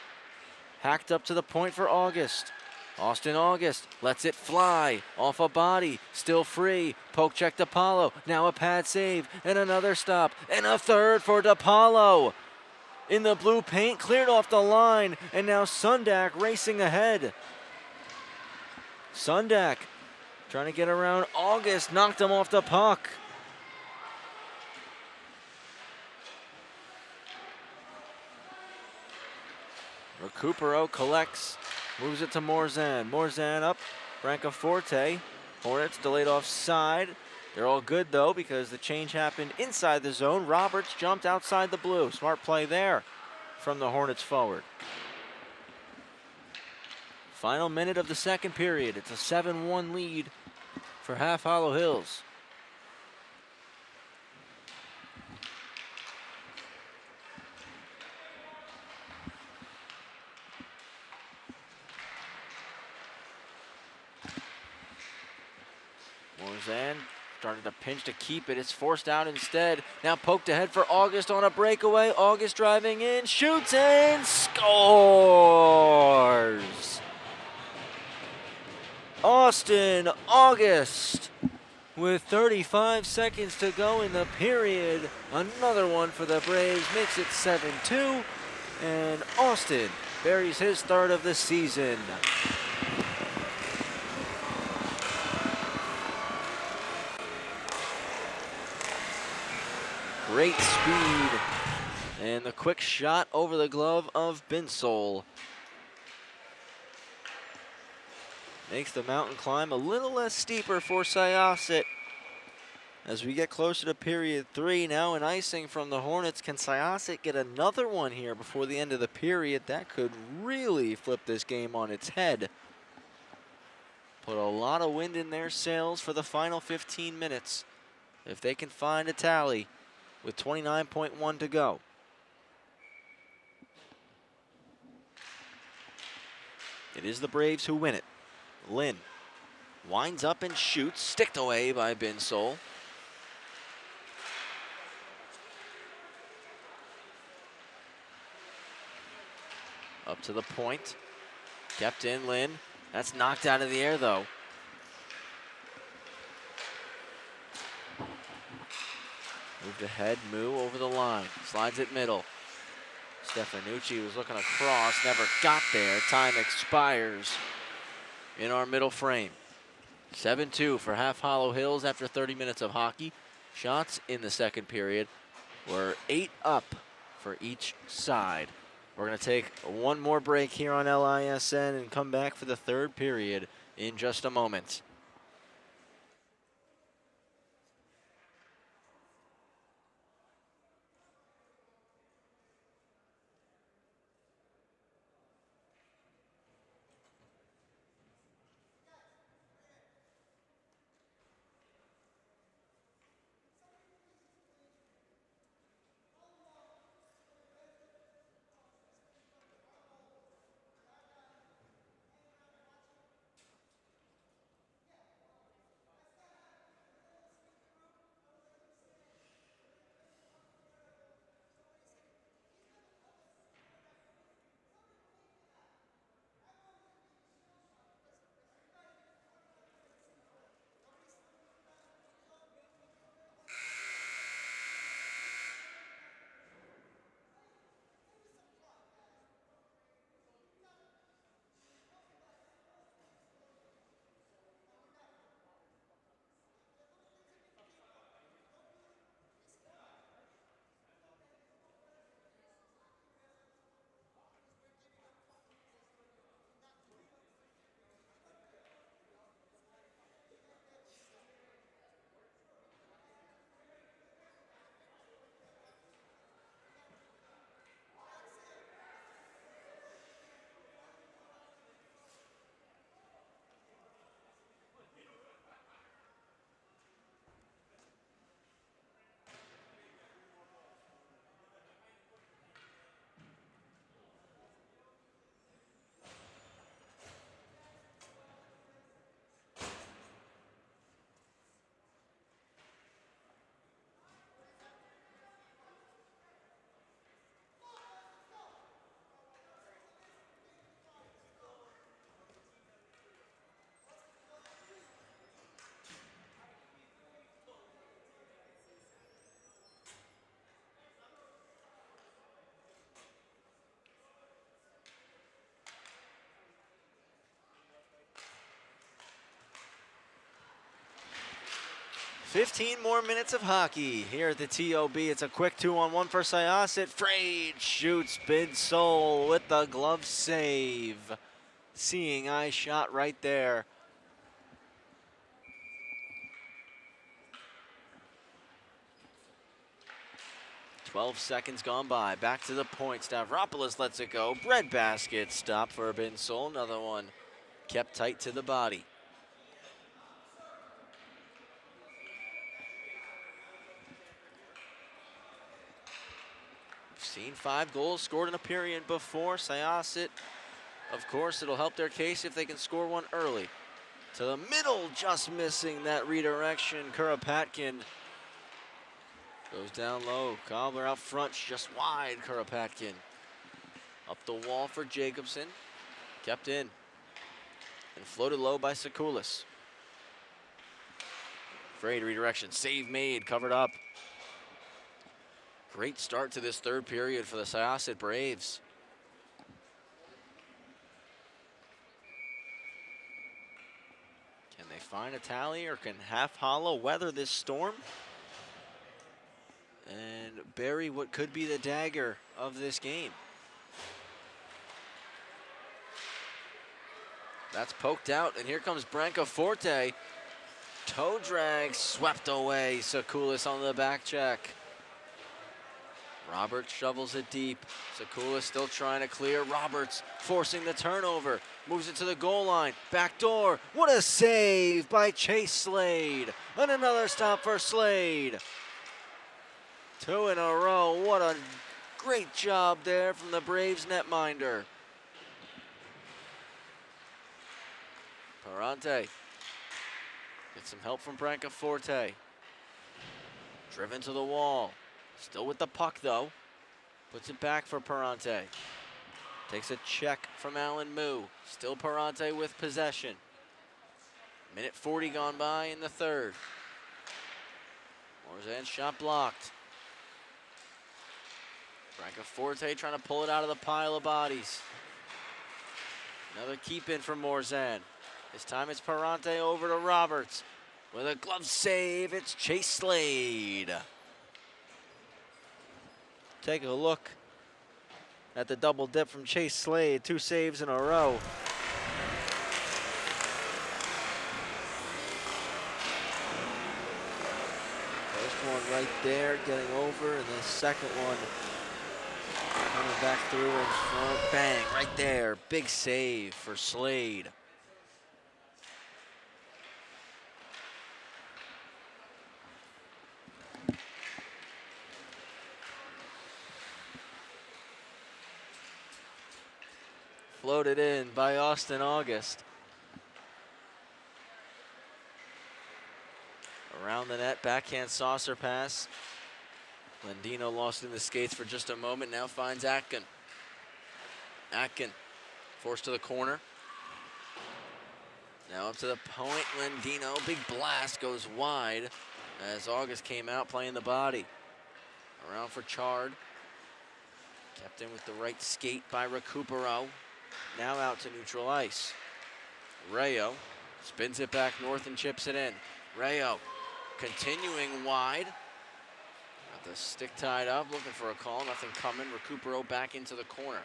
Speaker 1: Hacked up to the point for August. Austin August lets it fly, off a body, still free. Poke check DePaulo, now a pad save, and another stop, and a third for DePaulo. In the blue paint, cleared off the line, and now Sundak racing ahead. Sundak trying to get around August, knocked him off the puck. Recupero collects. Moves it to Morzan. Morzan up. Brancaforte. Hornets delayed offside. They're all good though because the change happened inside the zone. Roberts jumped outside the blue. Smart play there from the Hornets forward. Final minute of the second period. It's a 7-1 lead for Half Hollow Hills. Morzan started to pinch to keep it. It's forced out instead. Now poked ahead for August on a breakaway. August driving in, shoots and scores! Austin August with 35 seconds to go in the period. Another one for the Braves makes it 7-2, and Austin buries his third of the season. Great speed, and the quick shot over the glove of Binsole makes the mountain climb a little less steeper for Syosset. As we get closer to period 3, now an icing from the Hornets. Can Syosset get another one here before the end of the period? That could really flip this game on its head. Put a lot of wind in their sails for the final 15 minutes. If they can find a tally with 29.1 to go. It is the Braves who win it. Lynn winds up and shoots, sticked away by Binsole. Up to the point, kept in Lynn. That's knocked out of the air though. Moved ahead, Moo over the line, slides it middle. Stefanucci was looking across, never got there. Time expires in our middle frame. 7-2 for Half Hollow Hills after 30 minutes of hockey. Shots in the second period were 8 up for each side. We're going to take one more break here on LISN and come back for the third period in just a moment. Fifteen more minutes of hockey here at the TOB. It's a quick 2-on-1 for Syosset. Frade shoots Binsole with the glove save. Seeing eye shot right there. "12 seconds gone by. Back to the point. Stavropoulos lets it go. Breadbasket stop for Binsole. Another one kept tight to the body. Seen 5 goals scored in a period before. Syosset, of course, it'll help their case if they can score one early. To the middle, just missing that redirection. Kuropatkin goes down low. Cobbler out front, just wide. Kuropatkin up the wall for Jacobson. Kept in and floated low by Sakulis. Great redirection, save made, covered up. Great start to this third period for the Syosset Braves. Can they find a tally, or can Half Hollow weather this storm and bury what could be the dagger of this game? That's poked out, and here comes Brancaforte. Toe drag swept away. Sakulis on the back check. Roberts shovels it deep. Sakulis still trying to clear. Roberts forcing the turnover. Moves it to the goal line. Back door. What a save by Chase Slade. And another stop for Slade. 2 in a row. What a great job there from the Braves netminder. Parante gets some help from Brancaforte. Driven to the wall. Still with the puck though. Puts it back for Parante. Takes a check from Alan Moo. Still Parante with possession. Minute 40 gone by in the third. Morzan shot blocked. Brancaforte trying to pull it out of the pile of bodies. Another keep in for Morzan. This time it's Parante over to Roberts. With a glove save, it's Chase Slade. Take a look at the double dip from Chase Slade. 2 saves in a row. First one right there, getting over, and the second one coming back through in front. Bang, right there. Big save for Slade. Floated in by Austin August. Around the net, backhand saucer pass. Lendino lost in the skates for just a moment, now finds Atkin. Atkin forced to the corner. Now up to the point, Lendino, big blast, goes wide as August came out playing the body. Around for Chard. Kept in with the right skate by Recupero. Now out to neutral ice. Rayo spins it back north and chips it in. Rayo continuing wide. Got the stick tied up, looking for a call, nothing coming. Recupero back into the corner.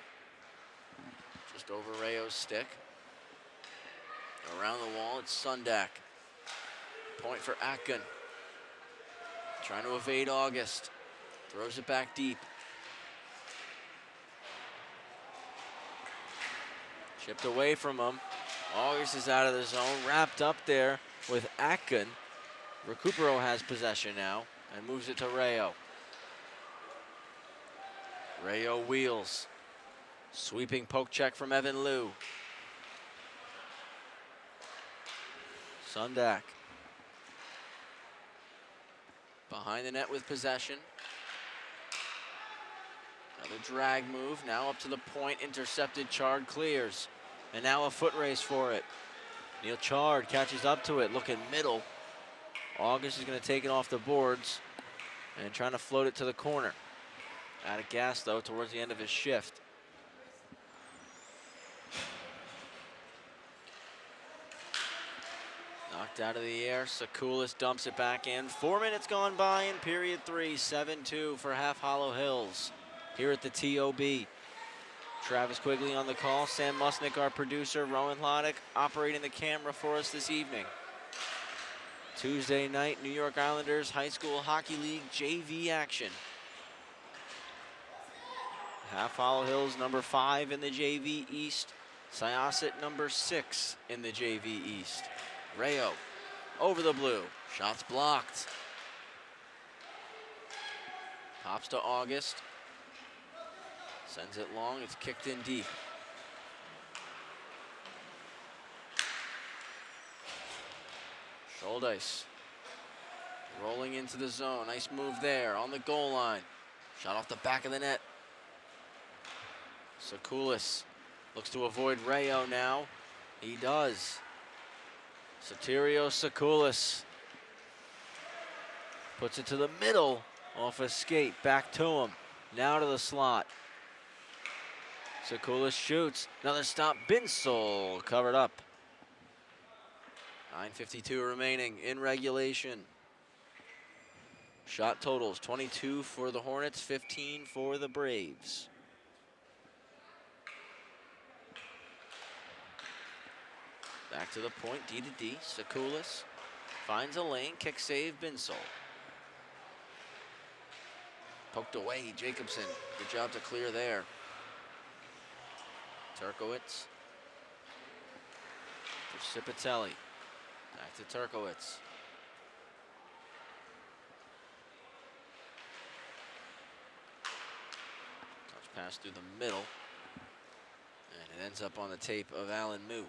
Speaker 1: Just over Rayo's stick. Around the wall, it's Sundak. Point for Atkin. Trying to evade August. Throws it back deep. Chipped away from him. August is out of the zone, wrapped up there with Atkin. Recupero has possession now and moves it to Rayo. Rayo wheels. Sweeping poke check from Evan Liu. Sundak. Behind the net with possession. Another drag move, now up to the point, intercepted, Chard clears. And now a foot race for it. Neil Chard catches up to it, looking middle. August is gonna take it off the boards and trying to float it to the corner. Out of gas though, towards the end of his shift. Knocked out of the air, Sakulis dumps it back in. 4 minutes gone by in period 3, 7-2 for Half Hollow Hills here at the TOB. Travis Quigley on the call, Sam Musnick, our producer, Rowan Loddick operating the camera for us this evening. Tuesday night, New York Islanders High School Hockey League JV action. Half Hollow Hills number 5 in the JV East. Syosset number 6 in the JV East. Rayo over the blue, shots blocked. Pops to August. Sends it long, it's kicked in deep. Scholdice rolling into the zone, nice move there on the goal line. Shot off the back of the net. Sakulis looks to avoid Rayo now. He does. Soterios Sakulis Puts it to the middle, off a skate, back to him. Now to the slot. Sakulis shoots, another stop, Binsel covered up. 9:52 remaining in regulation. Shot totals, 22 for the Hornets, 15 for the Braves. Back to the point, D to D, Sakulis finds a lane, kick save, Binsel. Poked away, Jacobson, good job to clear there. Turkowitz for Cipitelli, back to Turkowitz. Touch pass through the middle, and it ends up on the tape of Alan Moo.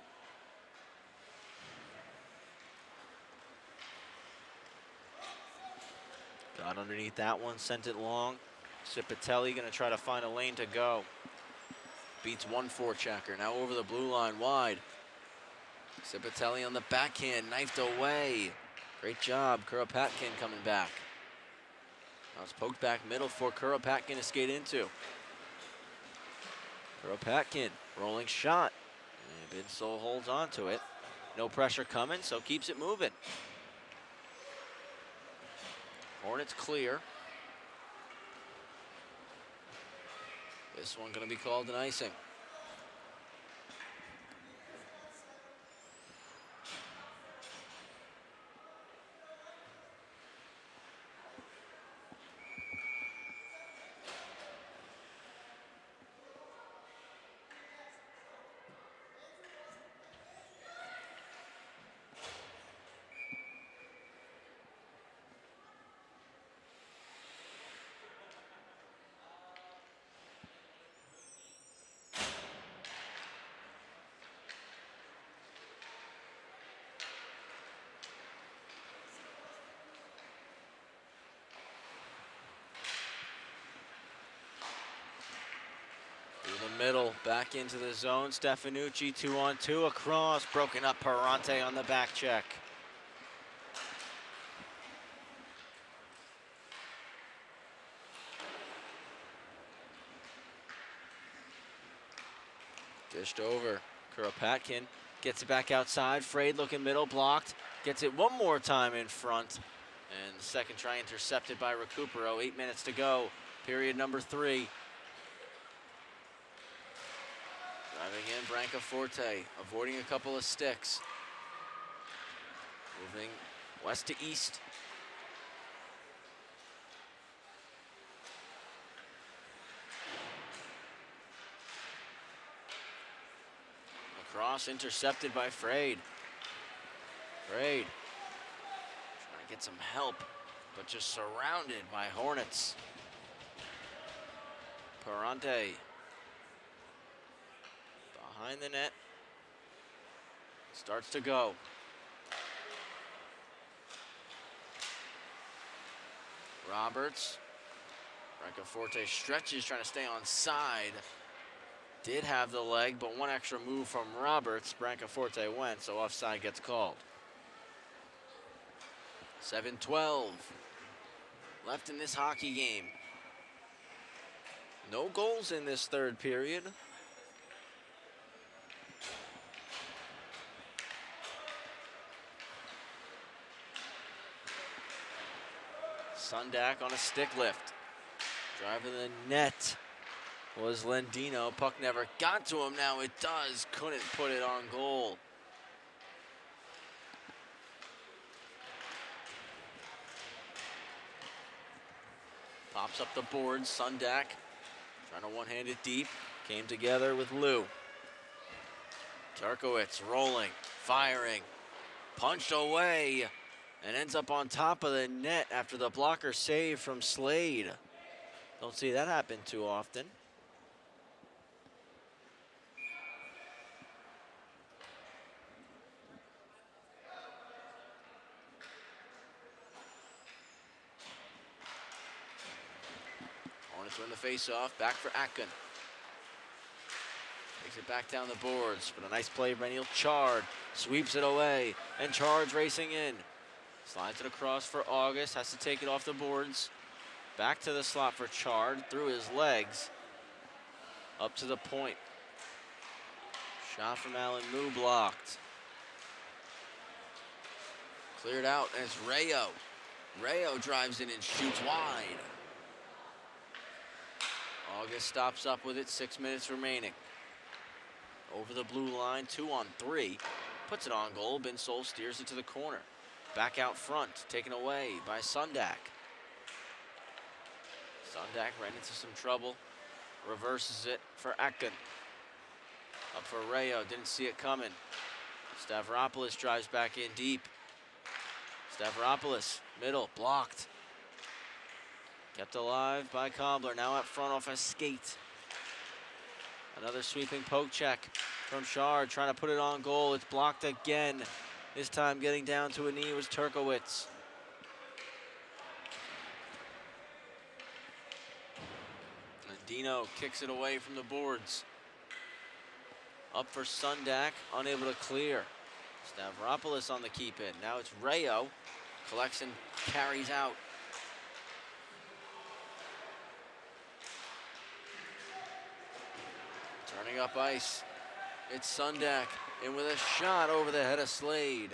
Speaker 1: Got underneath that one, sent it long. Cipitelli gonna try to find a lane to go. Beats one forechecker, now over the blue line wide. Cipitelli on the backhand, knifed away. Great job, Kuropatkin coming back. Now it's poked back middle for Kuropatkin to skate into. Kuropatkin, rolling shot. And Binsel holds on to it. No pressure coming, so keeps it moving. Hornets clear. This one gonna be called an icing. Middle, back into the zone. Stefanucci 2-on-2 across, broken up. Parante on the back check. Dished over. Kuropatkin gets it back outside. Frayed looking middle, blocked. Gets it one more time in front. And the second try intercepted by Recupero. 8 minutes to go. Period number 3. Driving in, Brancaforte, avoiding a couple of sticks. Moving west to east. Across, intercepted by Frayed. Frayed trying to get some help, but just surrounded by Hornets. Parante. Behind the net, starts to go. Roberts, Brancaforte stretches, trying to stay on side. Did have the leg, but one extra move from Roberts. Brancaforte went, so offside gets called. 7:12 left in this hockey game. No goals in this third period. Sundak on a stick lift. Driving the net was Lendino. Puck never got to him. Now it does. Couldn't put it on goal. Pops up the board. Sundak trying to one-hand it deep. Came together with Lou. Turkowitz rolling, firing, punched away, and ends up on top of the net after the blocker save from Slade. Don't see that happen too often. Hornets win the face-off, back for Atkin. Takes it back down the boards, but a nice play by Neil Chard. Sweeps it away, and Chard's racing in. Slides it across for August, has to take it off the boards. Back to the slot for Chard, through his legs. Up to the point. Shot from Alan Moo blocked. Cleared out, and it's Rayo. Rayo drives in and shoots wide. August stops up with it, 6 minutes remaining. Over the blue line, 2-on-3. Puts it on goal, Binsol steers it to the corner. Back out front, taken away by Sundak. Sundak ran into some trouble. Reverses it for Atkun. Up for Rayo, didn't see it coming. Stavropoulos drives back in deep. Stavropoulos, middle, blocked. Kept alive by Cobbler, now up front off a skate. Another sweeping poke check from Chard, trying to put it on goal. It's blocked again. This time getting down to a knee was Turkowitz. And Dino kicks it away from the boards. Up for Sundak, unable to clear. Stavropoulos on the keep in. Now it's Rayo. Collects and carries out. Turning up ice. It's Sundak in with a shot over the head of Slade.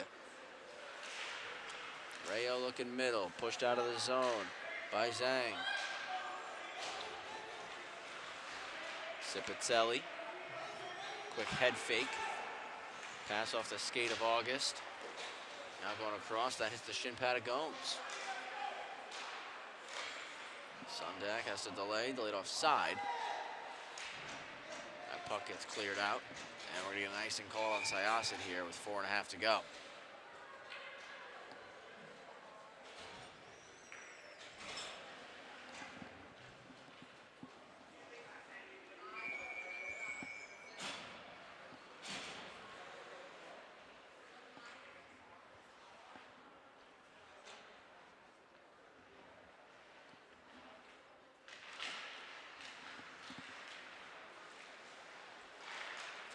Speaker 1: Rayo looking middle, pushed out of the zone by Zhang. Cipitelli. Quick head fake. Pass off the skate of August. Now going across, that hits the shin pad of Gomes. Sundak has to delay, delayed offside. That puck gets cleared out. And we're getting an icing call on Syosset here with 4.5 to go.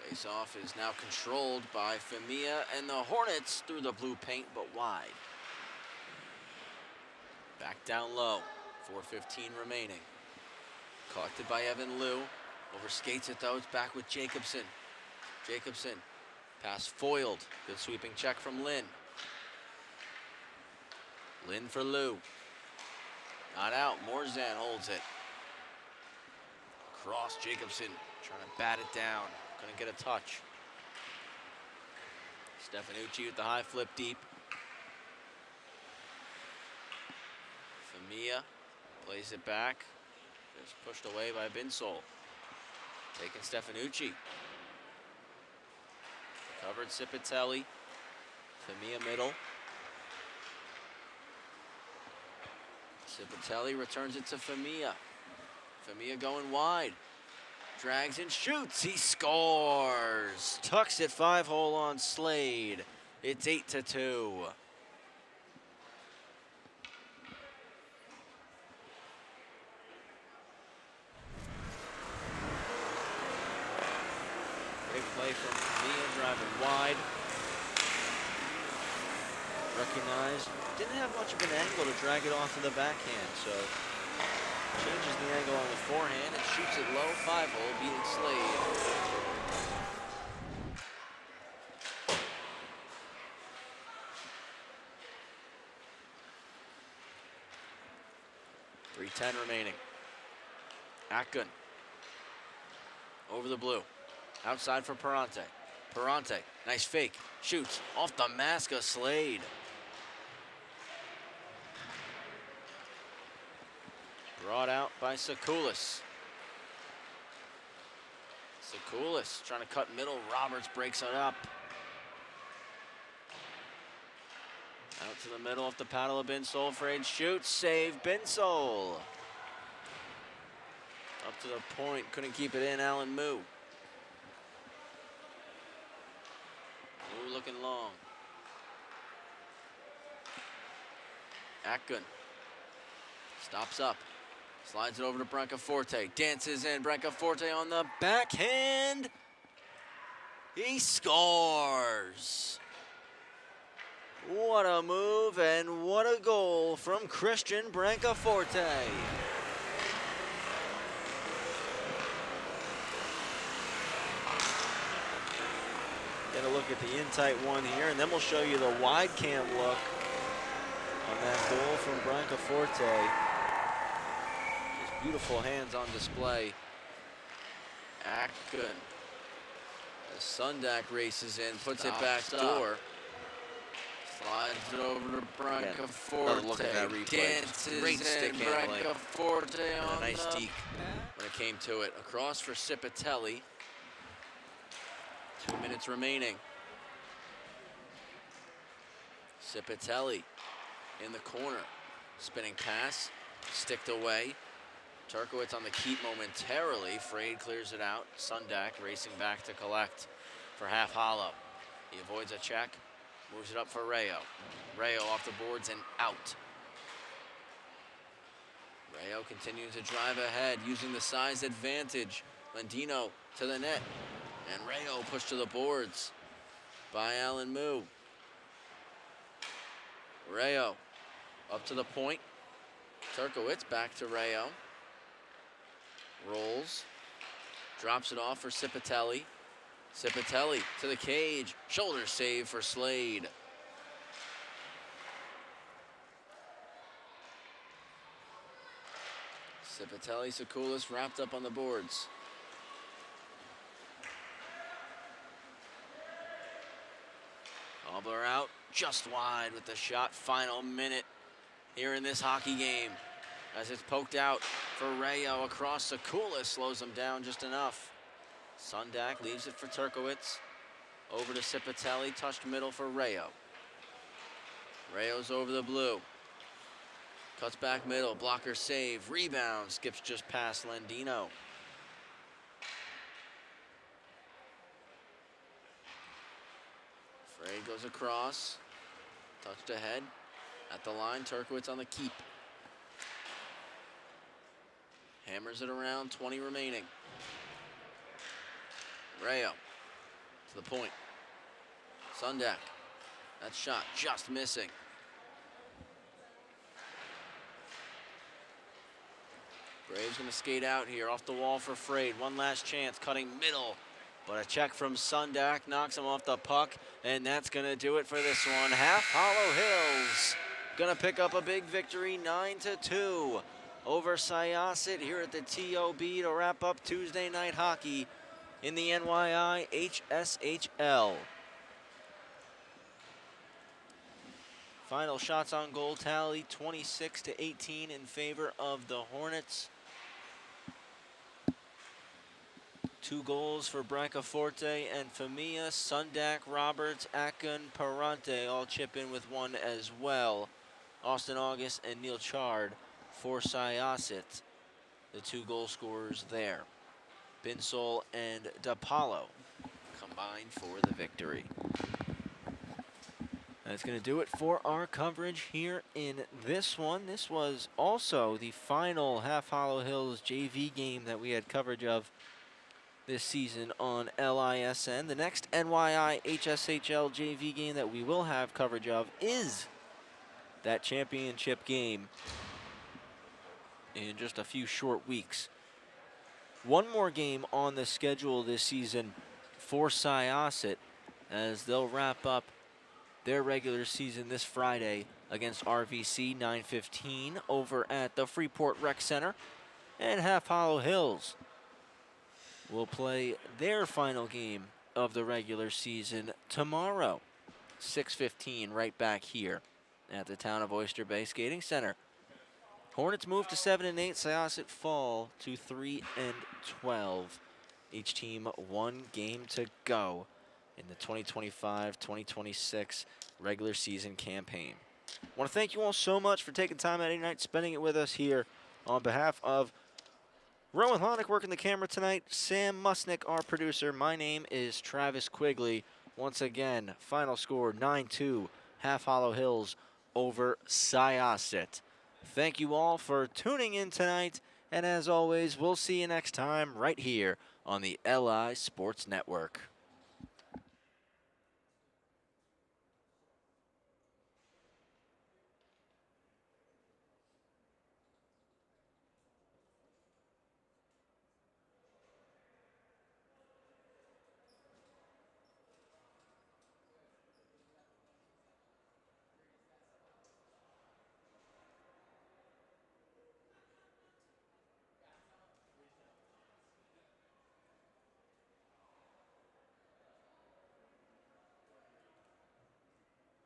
Speaker 1: Face-off is now controlled by Femia and the Hornets through the blue paint, but wide. Back down low, 4:15 remaining. Collected by Evan Liu. Over skates it though, it's back with Jacobson. Jacobson, pass foiled. Good sweeping check from Lynn. Lynn for Liu. Not out, Morzan holds it. Cross, Jacobson, trying to bat it down. Couldn't get a touch. Stefanucci with the high flip deep. Femia plays it back. Just pushed away by Binsol. Taking Stefanucci. Covered Cipitelli. Femia middle. Cipitelli returns it to Femia. Femia going wide. Drags and shoots, he scores! Tucks it 5-hole on Slade. It's 8-2. Big play from Mia driving wide. Recognized, didn't have much of an angle to drag it off to the backhand, so changes the angle on the forehand and shoots it low, 5-hole, beating Slade. .310 remaining. Atkun. Over the blue. Outside for Perante. Perante, nice fake. Shoots off the mask of Slade. Brought out by Sakulis. Sakulis trying to cut middle. Roberts breaks it up. Out to the middle off the paddle of Binsol. Frayed shoots. Save Binsol. Up to the point. Couldn't keep it in. Alan Moo. Moo looking long. Atkun. Stops up. Slides it over to Brancaforte. Dances in. Brancaforte on the backhand. He scores. What a move and what a goal from Christian Brancaforte. Get a look at the in-tight one here, and then we'll show you the wide cam look on that goal from Brancaforte. Just beautiful hands on display.
Speaker 2: Ackun. As Sundak races in, puts it back door. Slides it over to Brancaforte.
Speaker 1: Look at that replay.
Speaker 2: Dances
Speaker 1: Great stick
Speaker 2: in.
Speaker 1: handling.
Speaker 2: Brancaforte on
Speaker 1: a nice
Speaker 2: the
Speaker 1: deke when it came to it. Across for Cipitelli. 2 minutes remaining. Cipitelli in the corner. Spinning pass, sticked away. Turkowitz on the keep momentarily. Frade clears it out. Sundak racing back to collect for half hollow. He avoids a check, moves it up for Rayo. Rayo off the boards and out. Rayo continues to drive ahead using the size advantage. Landino to the net. And Rayo pushed to the boards by Alan Moo. Rayo up to the point. Turkowitz back to Rayo. Rolls. Drops it off for Cipitelli. Cipitelli to the cage. Shoulder save for Slade. Cipitelli, Sakulis wrapped up on the boards. Cobbler out, just wide with the shot. Final minute here in this hockey game. As it's poked out for Rayo across, Sakulis slows him down just enough. Sundak leaves it for Turkowitz. Over to Cipitelli, touched middle for Rayo. Rayo's over the blue. Cuts back middle, blocker save, rebound, skips just past Landino. Frade goes across, touched ahead, at the line, Turkowitz on the keep. Hammers it around, 20 remaining. Rayo to the point. Sundak, that shot just missing. Braves gonna skate out here, off the wall for Frade. One last chance, cutting middle. But a check from Sundak knocks him off the puck, and that's gonna do it for this one. Half Hollow Hills gonna pick up a big victory, 9-2 over Syosset here at the TOB to wrap up Tuesday night hockey in the NYIHSHL. Final shots on goal tally, 26-18 in favor of the Hornets. 2 goals for Brancaforte and Famia. Sundak, Roberts, Ackun, Parante all chip in with one as well. Austin August and Neil Chard for Syosset, the 2 goal scorers there. Binsol and DePaulo combined for the victory. That's going to do it for our coverage here in this one. This was also the final Half Hollow Hills JV game that we had coverage of this season on LISN. The next NYIHSHL JV game that we will have coverage of is that championship game in just a few short weeks. One more game on the schedule this season for Syosset as they'll wrap up their regular season this Friday against RVC, 9:15 over at the Freeport Rec Center. And Half Hollow Hills will play their final game of the regular season tomorrow, 6:15, right back here at the Town of Oyster Bay Skating Center. Hornets move to 7-8. Syosset fall to 3-12. Each team 1 game to go in the 2025-2026 regular season campaign. I want to thank you all so much for taking time out of your night, spending it with us here. On behalf of Rowan Honick working the camera tonight, Sam Musnick, our producer. My name is Travis Quigley. Once again, final score 9-2, Half Hollow Hills over Syosset. Thank you all for tuning in tonight, and as always, we'll see you next time right here on the LI Sports Network.